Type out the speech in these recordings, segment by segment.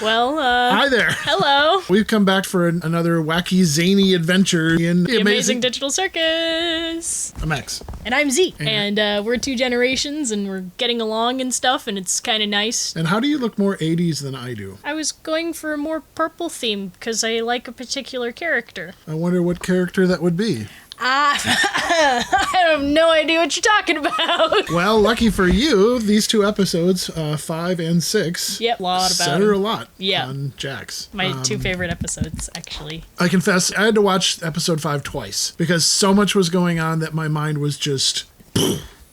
Well, Hi there. hello. We've come back for another wacky, zany adventure in The Amazing Digital Circus. I'm X. And I'm Z. And we're two generations, and we're getting along and stuff, and it's kind of nice. And how do you look more 80s than I do? I was going for a more purple theme, because I like a particular character. I wonder what character that would be. I have no idea what you're talking about. Well, lucky for you, these two episodes, 5 and 6, Yep, a lot about center him. a lot Yeah. on Jax. My two favorite episodes, actually. I confess, I had to watch episode 5 twice, because so much was going on that my mind was just...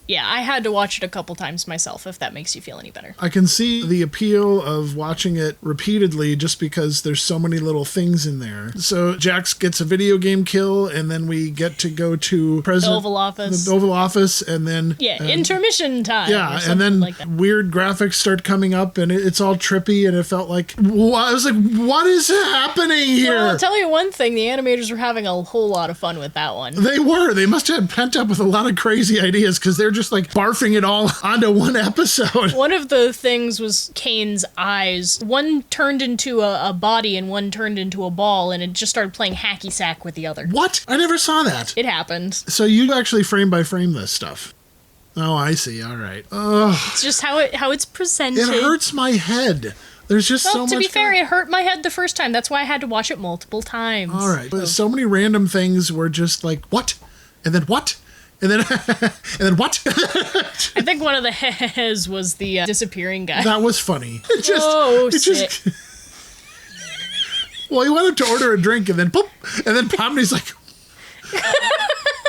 Yeah, I had to watch it a couple times myself, if that makes you feel any better. I can see the appeal of watching it repeatedly just because there's so many little things in there. So Jax gets a video game kill, and then we get to go to The Oval Office. the Oval Office, and then... Yeah, intermission time. Yeah, or and something then like that. weird graphics start coming up, and it's all trippy, and it felt like... I was like, what is happening here? Well, I'll tell you one thing, the animators were having a whole lot of fun with that one. They were. They must have had pent up with a lot of crazy ideas, because they're just like barfing it all onto one episode. One of the things was Kane's eyes. One turned into a body and one turned into a ball, and it just started playing hacky sack with the other. What? I never saw that. It happened. So you actually frame by frame this stuff. Oh, I see. All right. Ugh. It's just how it's presented. It hurts my head. There's just Well, so much... to be fair, it hurt my head the first time. That's why I had to watch it multiple times. All right. But so many random things were just like, what? And then what? And then, and then what? I think one of the heads was the disappearing guy. That was funny. It just, Oh, it shit. just. Well, he wanted to order a drink, and then poop, and then Pomni's like.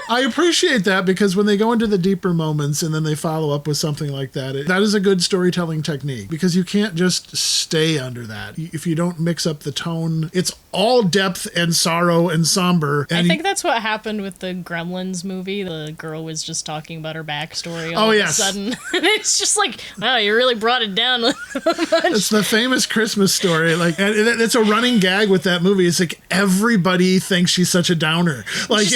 I appreciate that, because when they go into the deeper moments and then they follow up with something like that, that is a good storytelling technique, because you can't just stay under that. If you don't mix up the tone, it's all depth and sorrow and somber. And I think that's what happened with the Gremlins movie. The girl was just talking about her backstory all Oh, of yes. a sudden. And it's just like, wow, you really brought it down. It's the famous Christmas story. Like, and it's a running gag with that movie. It's like everybody thinks she's such a downer. Like,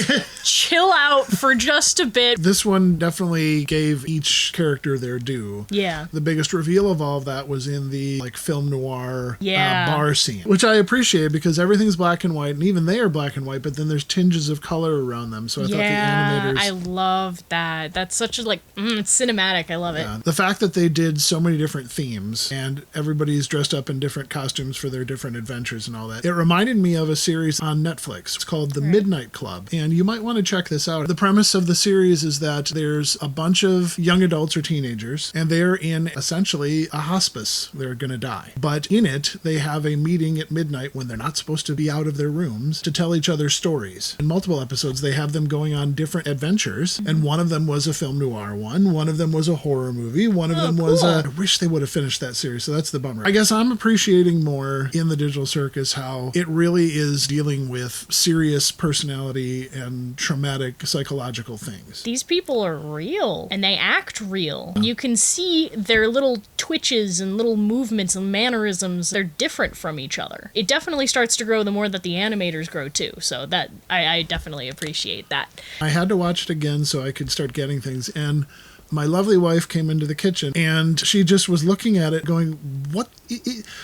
Chill out for just a bit. this one definitely gave each character their due. Yeah. The biggest reveal of all of that was in the like film noir Yeah. bar scene, which I appreciate, because everything's black and white, and even they are black and white, but then there's tinges of color around them. So I thought the animators... I love that. That's such a it's cinematic. I love it. The fact that they did so many different themes and everybody's dressed up in different costumes for their different adventures and all that. It reminded me of a series on Netflix. It's called The Midnight Club, and you might want to check this out. The premise of the series is that there's a bunch of young adults or teenagers, and they're in essentially a hospice. They're going to die. But in it, they have a meeting at midnight when they're not supposed to be out of their rooms to tell each other stories. In multiple episodes, they have them going on different adventures, and one of them was a film noir one of them was a horror movie, one of them was cool. I wish they would have finished that series, so that's the bummer. I guess I'm appreciating more in the Digital Circus how it really is dealing with serious personality and traumatic psychological things. These people are real, and they act real. You can see their little twitches and little movements and mannerisms. They're different from each other. It definitely starts to grow the more that the animators grow too, so that I definitely appreciate that. I had to watch it again so I could start getting things, and my lovely wife came into the kitchen, and she just was looking at it going, what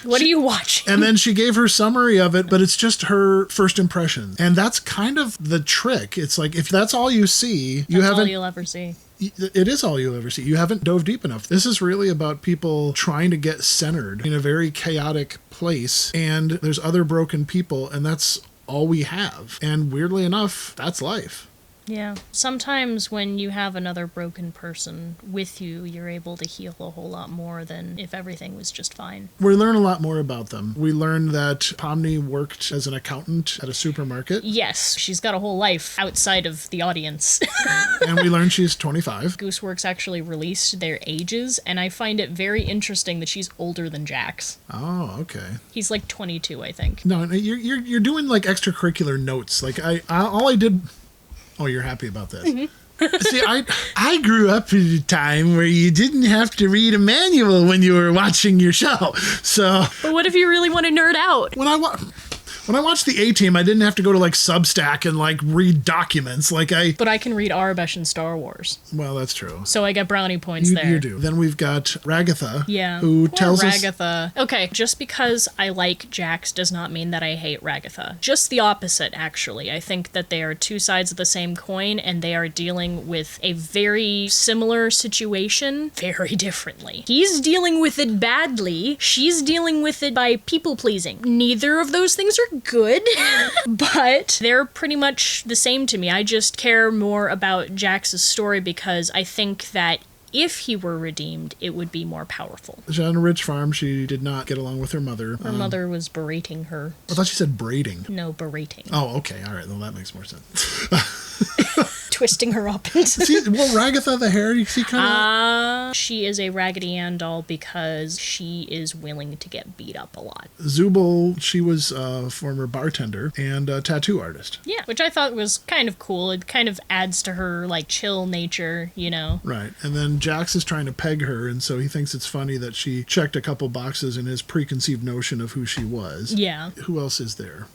What are you watching? And then she gave her summary of it, but it's just her first impression. And that's kind of the trick. It's like, if that's all you see, you That's haven't... all you'll ever see. It is all you'll ever see. You haven't dove deep enough. This is really about people trying to get centered in a very chaotic place, and there's other broken people, and that's all we have. And weirdly enough, that's life. Yeah. Sometimes when you have another broken person with you, you're able to heal a whole lot more than if everything was just fine. We learn a lot more about them. We learn that Pomni worked as an accountant at a supermarket. Yes, she's got a whole life outside of the audience. And we learn she's 25. Gooseworks actually released their ages, and I find it very interesting that she's older than Jax. Oh, okay. He's like 22, I think. No, you're doing like extracurricular notes. Like all I did... Oh, you're happy about this. Mm-hmm. See, I grew up in a time where you didn't have to read a manual when you were watching your show. So, But what if you really want to nerd out? when I When I watched the A-Team, I didn't have to go to like Substack and like read documents. But I can read Arabesh and Star Wars. Well, that's true. So I get brownie points there. You do. Then we've got Ragatha. Yeah. Who Poor tells Ragatha. Okay, just because I like Jax does not mean that I hate Ragatha. Just the opposite, actually. I think that they are two sides of the same coin, and they are dealing with a very similar situation very differently. He's dealing with it badly. She's dealing with it by people-pleasing. Neither of those things are good, but they're pretty much the same to me. I just care more about Jax's story because I think that if he were redeemed, it would be more powerful. On a rich farm, she did not get along with her mother. Her mother was berating her. I thought she said braiding. No, berating. Oh, okay. All right. Well, that makes more sense. Twisting her up into... See, well, Ragatha the hair, you see kind of... she is a Raggedy Ann doll because she is willing to get beat up a lot. Zubul, she was a former bartender and a tattoo artist. Yeah, which I thought was kind of cool. It kind of adds to her, like, chill nature, you know? Right. And then Jax is trying to peg her, and so he thinks it's funny that she checked a couple boxes in his preconceived notion of who she was. Yeah. Who else is there?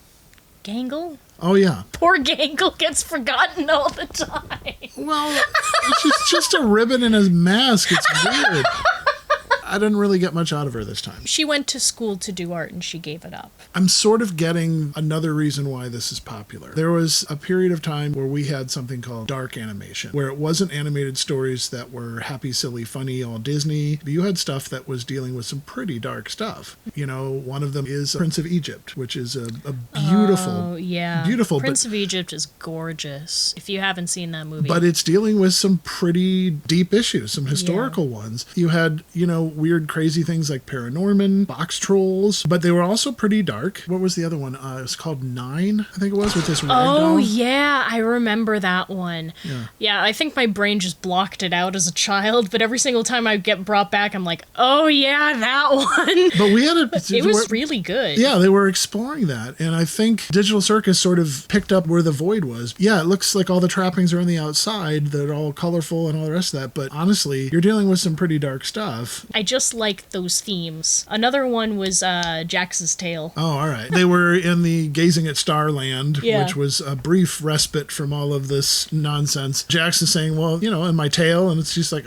Gangle? Oh, yeah. Poor Gangle gets forgotten all the time. Well, she's just a ribbon in his mask. It's weird. I didn't really get much out of her this time. She went to school to do art and she gave it up. I'm sort of getting another reason why this is popular. There was a period of time where we had something called dark animation, where it wasn't animated stories that were happy, silly, funny, all Disney. But you had stuff that was dealing with some pretty dark stuff. You know, one of them is Prince of Egypt, which is a beautiful, beautiful. Prince of Egypt is gorgeous. If you haven't seen that movie. But it's dealing with some pretty deep issues, some historical ones. You had, you know, weird, crazy things like Paranorman, box trolls, but they were also pretty dark. What was the other one? It was called Nine, I think it was, with this rag doll. Oh, yeah, I remember that one. Yeah. Yeah, I think my brain just blocked it out as a child, but every single time I get brought back, I'm like, oh, yeah, that one. But we had it was really good. Yeah, they were exploring that, and I think Digital Circus sort of picked up where the void was. Yeah, it looks like all the trappings are on the outside, they're all colorful and all the rest of that, but honestly, you're dealing with some pretty dark stuff. I just like those themes. Another one was Jax's Tale. Oh, all right. They were in the Gazing at Starland, Yeah. which was a brief respite from all of this nonsense. Jax is saying, well, you know, in my tail, and it's just like,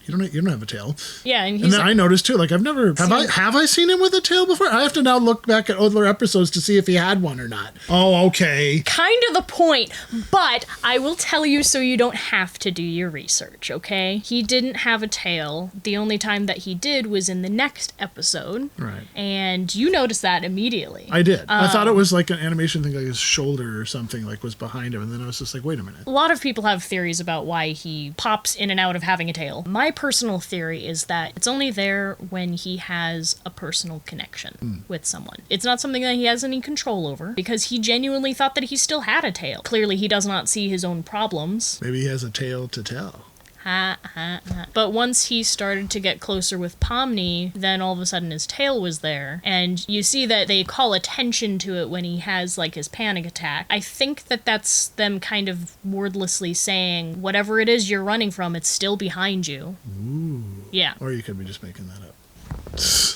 you don't have a tail. Yeah, and And then I noticed too, like have I seen him with a tail before? I have to now look back at older episodes to see if he had one or not. Oh, okay. kind of the point, but I will tell you so you don't have to do your research, okay? He didn't have a tail. The only time that he did was in the next episode. Right. And you noticed that immediately. I did. I thought it was like an animation thing, like his shoulder or something like was behind him, and then I was just like, wait a minute. A lot of people have theories about why he pops in and out of having a tail. My personal theory is that it's only there when he has a personal connection with someone. It's not something that he has any control over, because he genuinely thought that he still had a tail. Clearly, he does not see his own problems. Maybe he has a tale to tell. Ha, ha, ha. But once he started to get closer with Pomni, then all of a sudden his tail was there. And you see that they call attention to it when he has, like, his panic attack. I think that that's them kind of wordlessly saying, whatever it is you're running from, it's still behind you. Ooh. Yeah. Or you could be just making that up.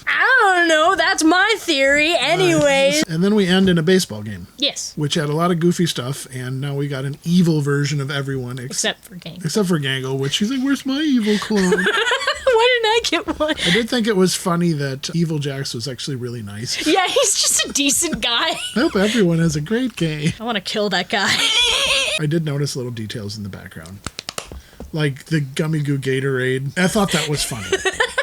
I don't know. That's my theory. Anyways. And then we end in a baseball game. Yes. Which had a lot of goofy stuff, and now we got an evil version of everyone. Except for Gang. Except for Gangle, which she's like, where's my evil clone? Why didn't I get one? I did think it was funny that Evil Jax was actually really nice. Yeah, he's just a decent guy. I hope everyone has a great game. I want to kill that guy. I did notice little details in the background. Like the Gummy Goo Gatorade. I thought that was funny.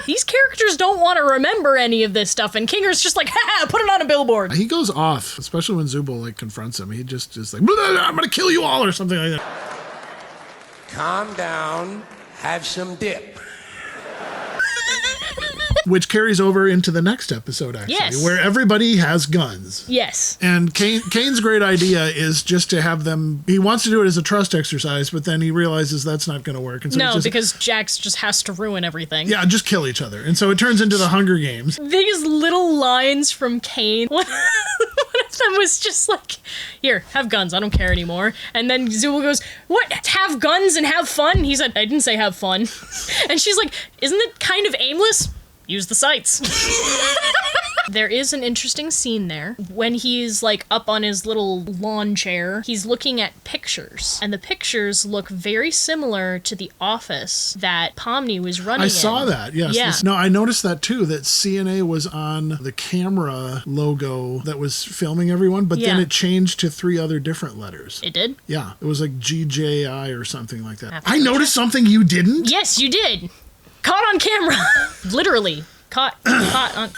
These characters don't want to remember any of this stuff, and Kinger's just like, ha, put it on a billboard. He goes off, especially when Zubul like confronts him. He just is like, I'm gonna kill you all or something like that. Calm down, have some dip. Which carries over into the next episode, actually, Yes. where everybody has guns. Yes. And Kane's great idea is just to have them, he wants to do it as a trust exercise, but then he realizes that's not going to work. And so No, because Jax just has to ruin everything. yeah, just kill each other. And so it turns into the Hunger Games. These little lines from Kane. One of them was just like, here, have guns, I don't care anymore. And then Zubul goes, what, have guns and have fun? He said, I didn't say have fun. And she's like, isn't it kind of aimless? Use the sights. There is an interesting scene there. When he's like up on his little lawn chair, he's looking at pictures. And the pictures look very similar to the office that Pomni was running in. I saw that, yes. Yeah. No, I noticed that too, that CNA was on the camera logo that was filming everyone, but then Yeah. it changed to 3 other different letters. It did? Yeah, it was like GJI or something like that. Have to I go noticed something you didn't? Yes, you did. Caught on camera. Literally. Caught on...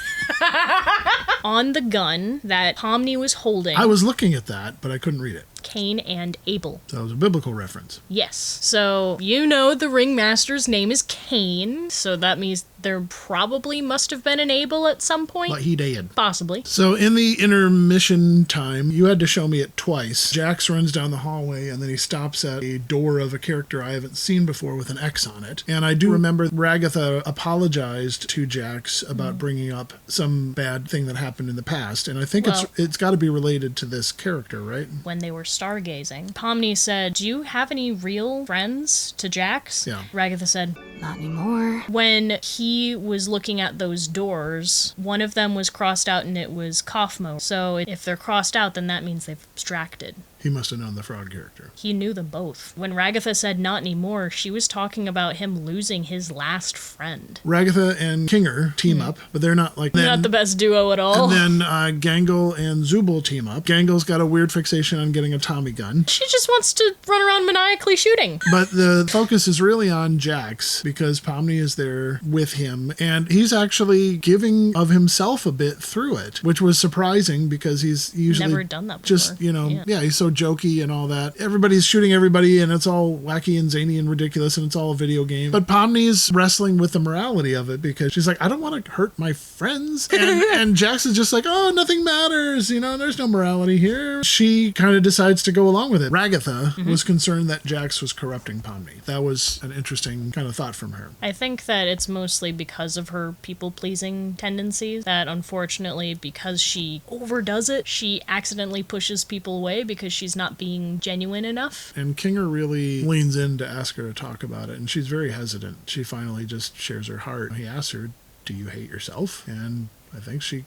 on the gun that Pomni was holding. I was looking at that, but I couldn't read it. Cain and Abel. That was a biblical reference. Yes. So, you know the ringmaster's name is Cain, so that means there probably must have been an Abel at some point. But he did. Possibly. So in the intermission time, you had to show me it twice. Jax runs down the hallway and then he stops at a door of a character I haven't seen before with an X on it. And I do remember Ragatha apologized to Jax about bringing up some bad thing that happened in the past. And I think it's got to be related to this character, right? When they were stargazing, Pomni said, "Do you have any real friends?" to Jax. Yeah. Ragatha said, Not anymore. when he was looking at those doors, one of them was crossed out and it was cough mode. So if they're crossed out, then that means they've abstracted. He must have known the frog character. He knew them both. When Ragatha said not anymore, she was talking about him losing his last friend. Ragatha and Kinger team up, but they're not like... Not the best duo at all. And then Gangle and Zubul team up. Gangle's got a weird fixation on getting a Tommy gun. She just wants to run around maniacally shooting. But the focus is really on Jax because Pomni is there with him and he's actually giving of himself a bit through it, which was surprising because he's usually Never done that before. just, yeah, he's so jokey and all that. Everybody's shooting everybody and it's all wacky and zany and ridiculous and it's all a video game. But Pomni's wrestling with the morality of it because she's like, I don't want to hurt my friends. And Jax is just like, oh, nothing matters. There's no morality here. She kind of decides to go along with it. Ragatha was concerned that Jax was corrupting Pomni. That was an interesting kind of thought from her. I think that it's mostly because of her people-pleasing tendencies that, unfortunately, because she overdoes it, she accidentally pushes people away because she's not being genuine enough. And Kinger really leans in to ask her to talk about it, and she's very hesitant. She finally just shares her heart. He asks her, do you hate yourself? And I think she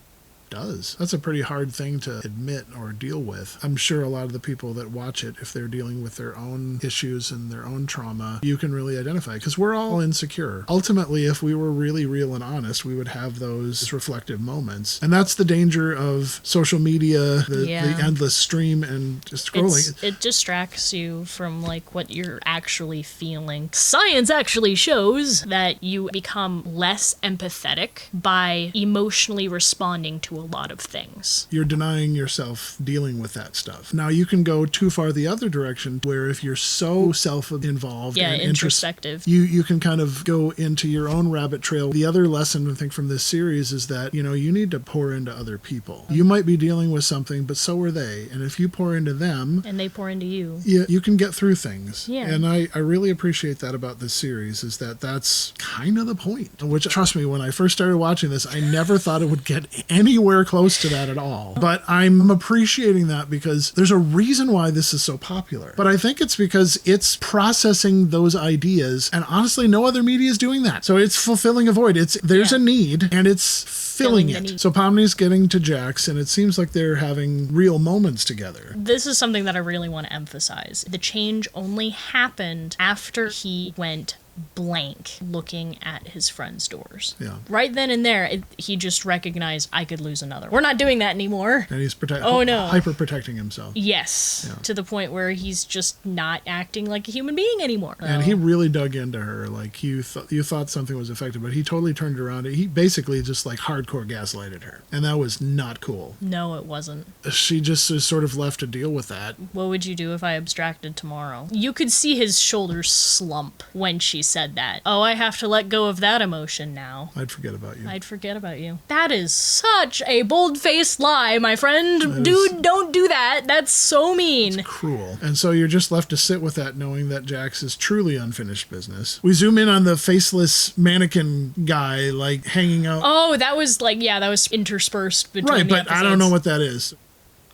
does. That's a pretty hard thing to admit or deal with. I'm sure a lot of the people that watch it, if they're dealing with their own issues and their own trauma, you can really identify because we're all insecure. Ultimately, if we were really real and honest, we would have those reflective moments. And that's the danger of social media, the endless stream and just scrolling. It distracts you from what you're actually feeling. Science actually shows that you become less empathetic by emotionally responding to a lot of things. You're denying yourself dealing with that stuff. Now, you can go too far the other direction where if you're so self-involved and introspective, you can kind of go into your own rabbit trail. The other lesson, I think, from this series is that, you need to pour into other people. You might be dealing with something, but so are they. And if you pour into them... and they pour into you. You can get through things. Yeah. And I really appreciate that about this series, is that that's kind of the point. Which, trust me, when I first started watching this, I never thought it would get anywhere close to that at all. But I'm appreciating that because there's a reason why this is so popular. But I think it's because it's processing those ideas, and honestly, no other media is doing that. So it's fulfilling a void. There's a need, and it's filling it. So Pomni's getting to Jax, and it seems like they're having real moments together. This is something that I really want to emphasize. The change only happened after he went blank looking at his friend's doors. Yeah. Right then and there, he just recognized, I could lose another. We're not doing that anymore. And he's hyper protecting himself. Yes. Yeah. To the point where he's just not acting like a human being anymore. And he really dug into her. You thought something was affected, but he totally turned around. He basically just hardcore gaslighted her. And that was not cool. No, it wasn't. She just is sort of left to deal with that. What would you do if I abstracted tomorrow? You could see his shoulders slump when she said that. Oh, I have to let go of that emotion now. I'd forget about you. I'd forget about you. That is such a bold-faced lie, my friend. Dude, don't do that. That's so mean. It's cruel. And so you're just left to sit with that, knowing that Jax is truly unfinished business. We zoom in on the faceless mannequin guy, hanging out. Oh, that was that was interspersed between right, the but episodes. I don't know what that is.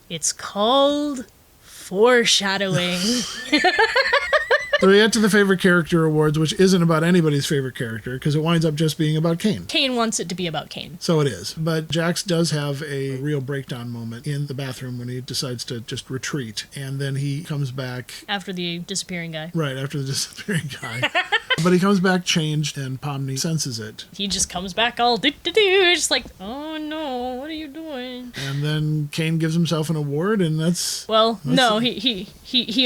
It's called foreshadowing. So we get to the favorite character awards, which isn't about anybody's favorite character because it winds up just being about Kane. Kane wants it to be about Kane. So it is. But Jax does have a real breakdown moment in the bathroom when he decides to just retreat. And then he comes back. After the disappearing guy. Right, after the disappearing guy. But he comes back changed, and Pomni senses it. He just comes back all do-do-do, just like, oh no, what are you doing? And then Kane gives himself an award, and that's... Well, no, he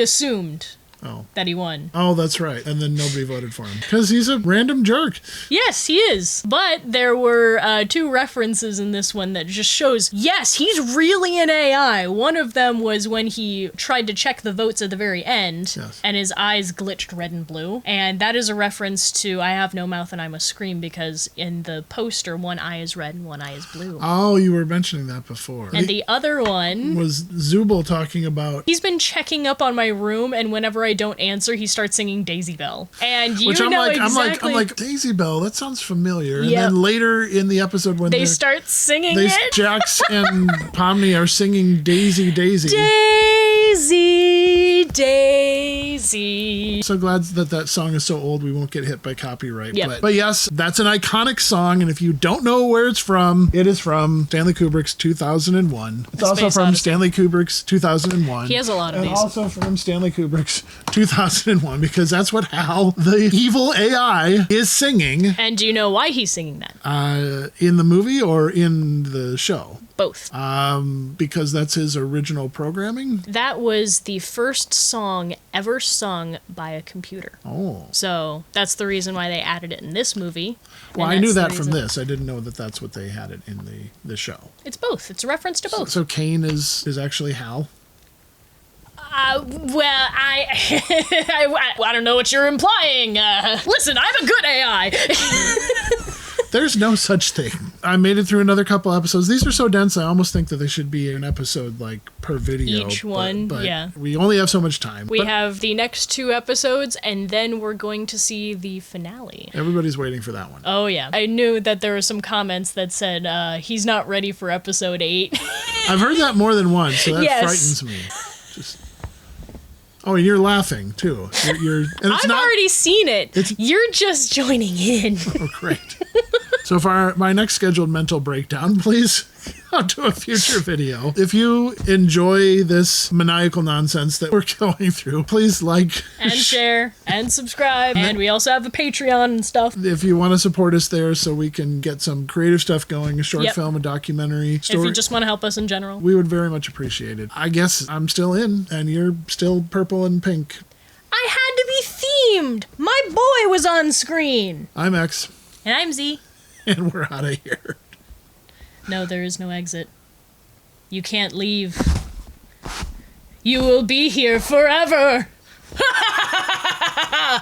assumed that he won. Oh, that's right. And then nobody voted for him. Because he's a random jerk. Yes, he is. But there were 2 references in this one that just shows, yes, he's really an AI. One of them was when he tried to check the votes at the very end, Yes. and his eyes glitched red and blue. And that is a reference to I Have No Mouth and I Must Scream, because in the poster, one eye is red and one eye is blue. Oh, you were mentioning that before. And the other one... was Zubul talking about... He's been checking up on my room, and whenever I don't answer, he starts singing Daisy Bell. And you Which know exactly... I'm like, Daisy Bell, that sounds familiar. And Yep. then later in the episode when they start singing it. Jax and Pomni are singing Daisy, Daisy. Daisy, Daisy. So glad that song is so old we won't get hit by copyright. Yep. But yes, that's an iconic song, and if you don't know where it's from, it is from Stanley Kubrick's 2001. It's also Space from Odyssey. Stanley Kubrick's 2001. He has a lot of and these. also from Stanley Kubrick's 2001, because that's what Hal, the evil AI, is singing. And do you know why he's singing that? In the movie or in the show? Both. Because that's his original programming. That was the first song ever sung by a computer. Oh. So that's the reason why they added it in this movie. Well, and I knew that's the that from reason- this. I didn't know that that's what they had it in the show. It's both. It's a reference to both. So Kane is actually Hal. Well, I don't know what you're implying. Listen, I'm a good AI. There's no such thing. I made it through another couple episodes. These are so dense, I almost think that they should be an episode like per video. Each one, but yeah. We only have so much time. We But have the next 2 episodes, and then we're going to see the finale. everybody's waiting for that one. Oh, yeah. I knew that there were some comments that said he's not ready for episode 8. I've heard that more than once, so that Yes. frightens me. Oh, and you're laughing too. You're and it's I've not already seen it. It's- You're just joining in. Oh, great. So for my next scheduled mental breakdown, please go to a future video. If you enjoy this maniacal nonsense that we're going through, please like And share and subscribe. And we also have a Patreon and stuff. if you want to support us there so we can get some creative stuff going, a short Yep. film, a documentary, If story. you just want to help us in general. We would very much appreciate it. I guess I'm still in, and you're still purple and pink. I had to be themed. My boy was on screen. I'm X, And I'm Z. and we're out of here. No, there is no exit. You can't leave. You will be here forever.